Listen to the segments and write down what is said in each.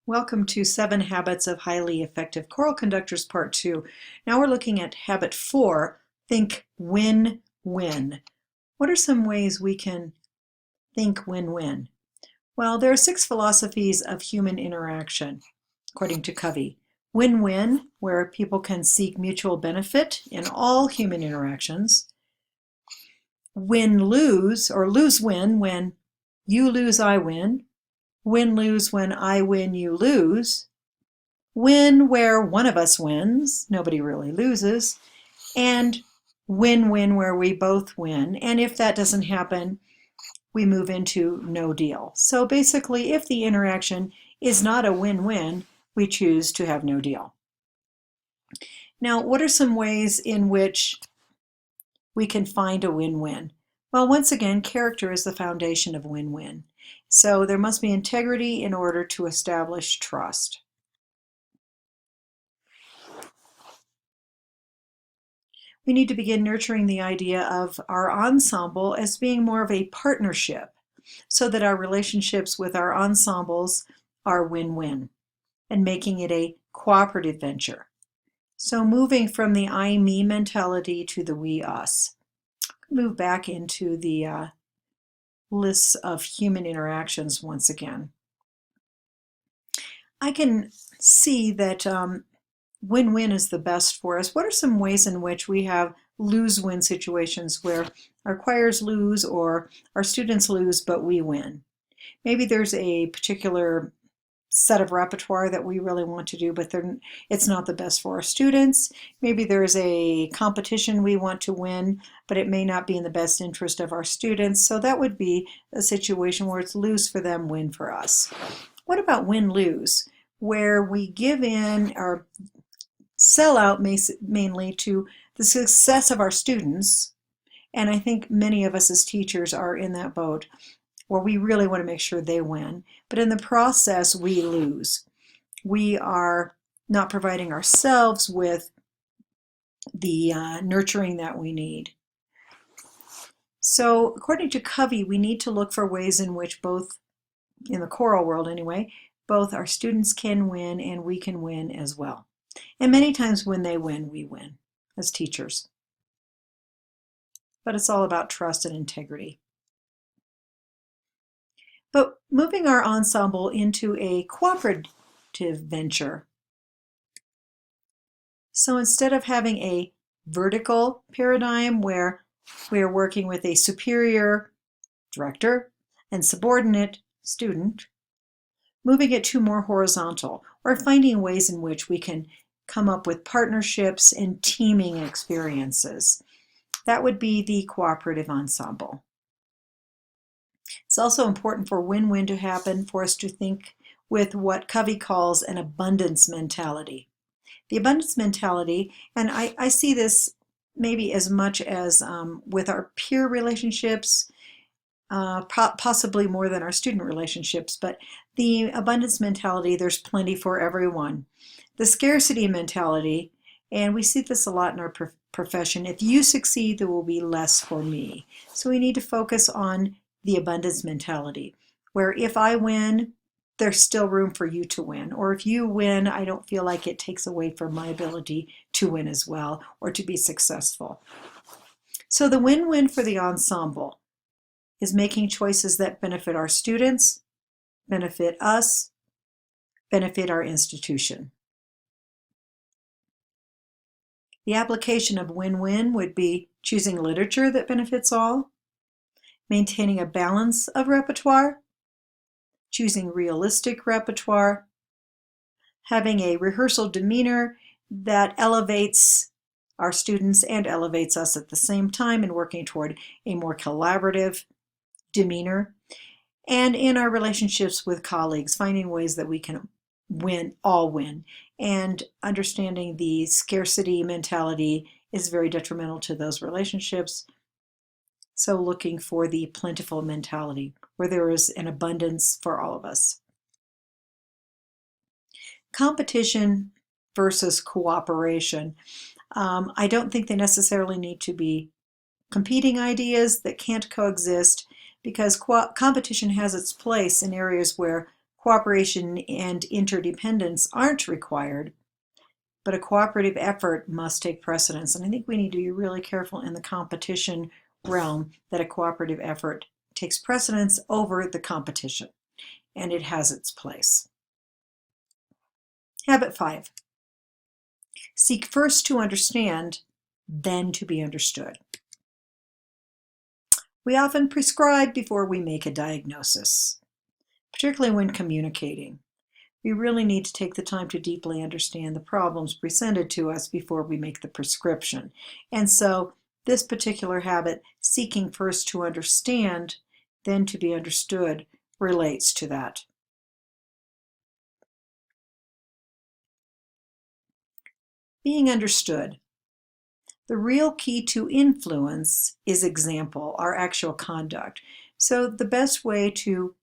Welcome to 7 Habits of Highly Effective Choral Conductors Part 2. Now we're looking at Habit 4, Think Win-Win. What are some ways we can think win-win? Well, there are 6 philosophies of human interaction, according to Covey. Win-win, where people can seek mutual benefit in all human interactions. Win-lose, or lose-win, when you lose, I win. Win-lose, when I win, you lose. Win, where one of us wins, nobody really loses. And win-win, where we both win. And if that doesn't happen, we move into no deal. So basically, if the interaction is not a win-win, we choose to have no deal. Now, what are some ways in which we can find a win-win? Well, once again, character is the foundation of win-win. So there must be integrity in order to establish trust. We need to begin nurturing the idea of our ensemble as being more of a partnership so that our relationships with our ensembles are win-win and making it a cooperative venture. So moving from the I-me mentality to the we-us. Move back into the lists of human interactions once again. I can see that win-win is the best for us. What are some ways in which we have lose-win situations where our choirs lose or our students lose but we win? Maybe there's a particular set of repertoire that we really want to do, but it's not the best for our students. Maybe there's a competition we want to win, but it may not be in the best interest of our students. So that would be a situation where it's lose for them, win for us. What about win-lose, where we give in or sell out mainly to the success of our students? And I think many of us as teachers are in that boat, where we really want to make sure they win. But in the process, we lose. We are not providing ourselves with the nurturing that we need. So according to Covey, we need to look for ways in which both, in the choral world anyway, both our students can win and we can win as well. And many times when they win, we win as teachers. But it's all about trust and integrity. But moving our ensemble into a cooperative venture. So instead of having a vertical paradigm where we are working with a superior director and subordinate student, moving it to more horizontal, or finding ways in which we can come up with partnerships and teaming experiences. That would be the cooperative ensemble. It's also important for win-win to happen for us to think with what Covey calls an abundance mentality. The abundance mentality, and I see this maybe as much as with our peer relationships, possibly more than our student relationships, but the abundance mentality, there's plenty for everyone. The scarcity mentality, and we see this a lot in our profession, if you succeed, there will be less for me. So we need to focus on the abundance mentality, where if I win, there's still room for you to win. Or if you win, I don't feel like it takes away from my ability to win as well or to be successful. So the win-win for the ensemble is making choices that benefit our students, benefit us, benefit our institution. The application of win-win would be choosing literature that benefits all, maintaining a balance of repertoire, choosing realistic repertoire, having a rehearsal demeanor that elevates our students and elevates us at the same time, and working toward a more collaborative demeanor. And in our relationships with colleagues, finding ways that we can all win. And understanding the scarcity mentality is very detrimental to those relationships. So looking for the plentiful mentality, where there is an abundance for all of us. Competition versus cooperation. I don't think they necessarily need to be competing ideas that can't coexist, because competition has its place in areas where cooperation and interdependence aren't required, but a cooperative effort must take precedence. And I think we need to be really careful in the competition realm that a cooperative effort takes precedence over the competition, and it has its place. Habit 5. Seek first to understand, then to be understood. We often prescribe before we make a diagnosis, particularly when communicating. We really need to take the time to deeply understand the problems presented to us before we make the prescription. And so this particular habit, seeking first to understand, then to be understood, relates to that. Being understood. The real key to influence is example, our actual conduct. So the best way to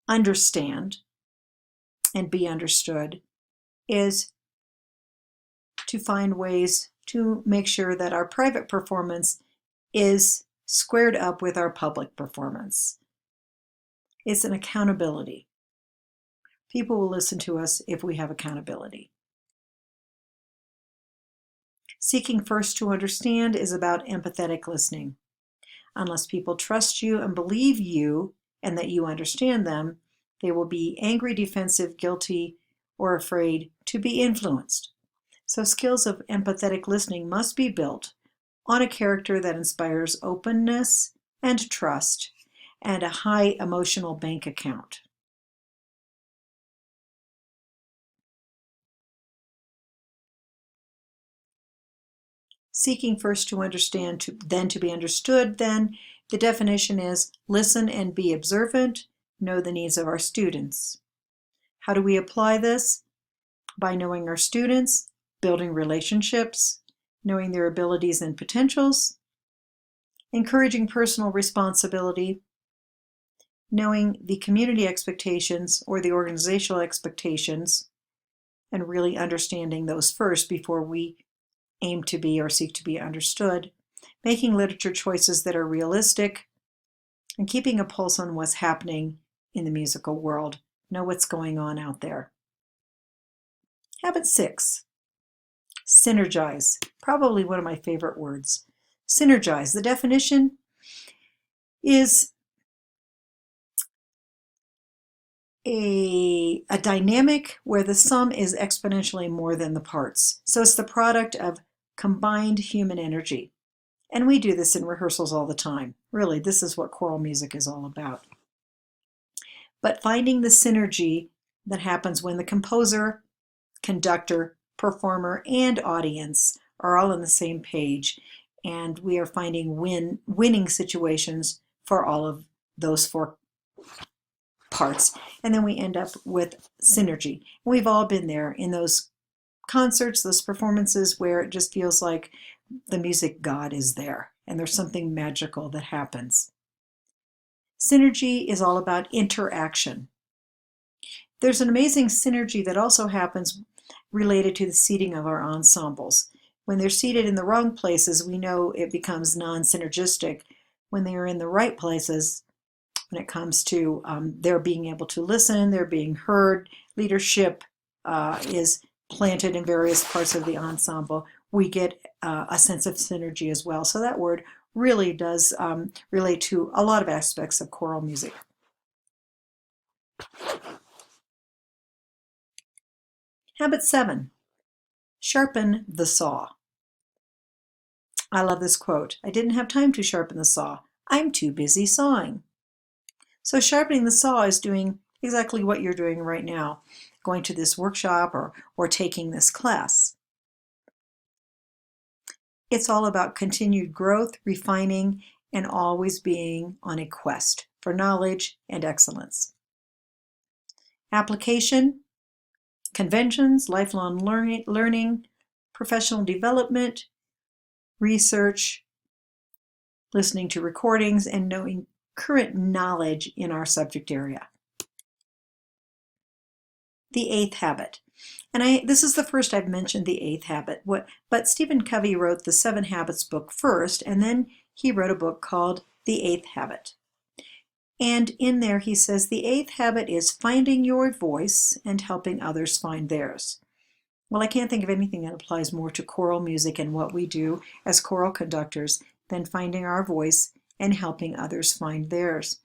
understand and be understood is to find ways to make sure that our private performance is squared up with our public performance. It's an accountability. People will listen to us if we have accountability. Seeking first to understand is about empathetic listening. Unless people trust you and believe you and that you understand them, they will be angry, defensive, guilty, or afraid to be influenced. So skills of empathetic listening must be built on a character that inspires openness and trust and a high emotional bank account. Seeking first to understand, then to be understood, then the definition is listen and be observant, know the needs of our students. How do we apply this? By knowing our students, building relationships, knowing their abilities and potentials, encouraging personal responsibility, knowing the community expectations or the organizational expectations, and really understanding those first before we aim to be or seek to be understood, making literature choices that are realistic, and keeping a pulse on what's happening in the musical world. Know what's going on out there. Habit 6, synergize. Probably one of my favorite words. Synergize. The definition is a dynamic where the sum is exponentially more than the parts. So it's the product of combined human energy. And we do this in rehearsals all the time. Really, this is what choral music is all about. But finding the synergy that happens when the composer, conductor, performer, and audience are all on the same page, and we are finding winning situations for all of those 4 parts, and then we end up with synergy. We've all been there in those concerts, those performances where it just feels like the music god is there and there's something magical that happens. Synergy is all about interaction. There's an amazing synergy that also happens related to the seating of our ensembles. When they're seated in the wrong places, we know it becomes non-synergistic. When they are in the right places, when it comes to their being able to listen, they're being heard, leadership is planted in various parts of the ensemble, we get a sense of synergy as well. So that word really does relate to a lot of aspects of choral music. Habit 7, sharpen the saw. I love this quote. I didn't have time to sharpen the saw. I'm too busy sawing. So sharpening the saw is doing exactly what you're doing right now, going to this workshop or taking this class. It's all about continued growth, refining, and always being on a quest for knowledge and excellence. Application, conventions, lifelong learning, professional development, research, listening to recordings, and knowing current knowledge in our subject area. The 8th habit. And this is the first I've mentioned the 8th habit. But Stephen Covey wrote the 7 Habits book first, and then he wrote a book called The 8th Habit. And in there he says the 8th habit is finding your voice and helping others find theirs. Well, I can't think of anything that applies more to choral music and what we do as choral conductors than finding our voice and helping others find theirs.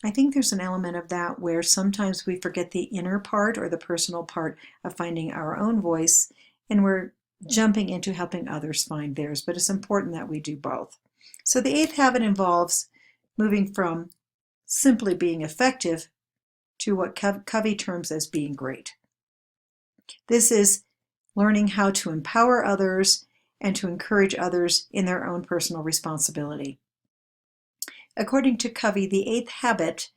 I think there's an element of that where sometimes we forget the inner part or the personal part of finding our own voice, and we're jumping into helping others find theirs, but it's important that we do both. So the 8th habit involves moving from simply being effective to what Covey terms as being great. This is learning how to empower others and to encourage others in their own personal responsibility. According to Covey, the 8th habit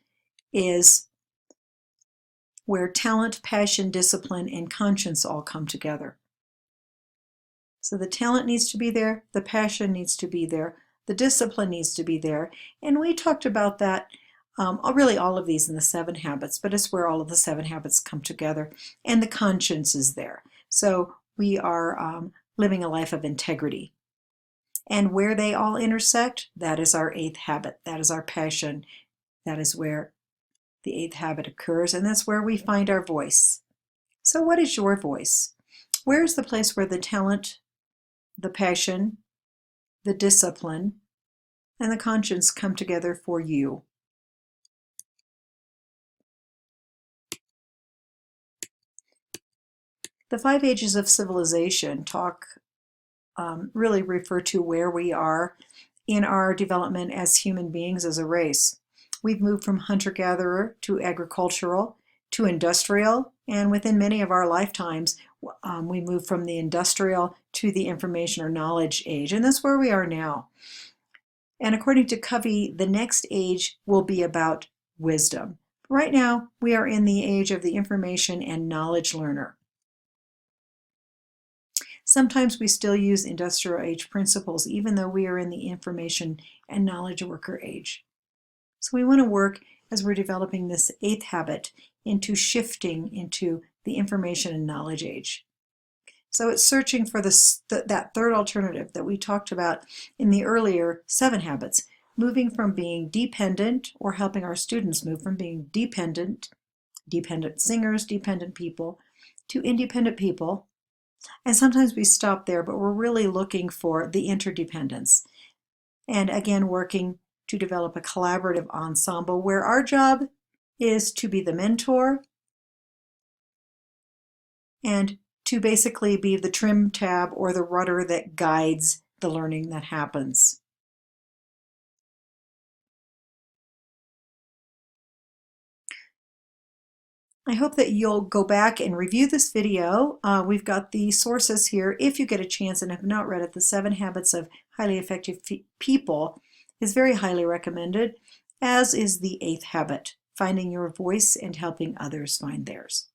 is where talent, passion, discipline, and conscience all come together. So the talent needs to be there, the passion needs to be there, the discipline needs to be there, and we talked about that, really all of these in the 7 habits, but it's where all of the 7 habits come together, and the conscience is there. So we are living a life of integrity. And where they all intersect, that is our 8th habit, that is our passion, that is where the 8th habit occurs, and that's where we find our voice. So what is your voice? Where is the place where the talent, the passion, the discipline, and the conscience come together for you? The 5 ages of civilization really refer to where we are in our development as human beings, as a race. We've moved from hunter-gatherer to agricultural to industrial, and within many of our lifetimes, we moved from the industrial to the information or knowledge age, and that's where we are now. And according to Covey, the next age will be about wisdom. Right now, we are in the age of the information and knowledge learner. Sometimes we still use industrial age principles, even though we are in the information and knowledge worker age. So we want to work, as we're developing this 8th habit, into shifting into the information and knowledge age. So it's searching for that third alternative that we talked about in the earlier 7 habits, moving from being dependent, or helping our students move from being dependent singers, dependent people, to independent people. And sometimes we stop there, but we're really looking for the interdependence. And again, working to develop a collaborative ensemble where our job is to be the mentor and to basically be the trim tab or the rudder that guides the learning that happens. I hope that you'll go back and review this video. We've got the sources here if you get a chance and have not read it. The 7 Habits of Highly Effective People is very highly recommended, as is the 8th habit, finding your voice and helping others find theirs.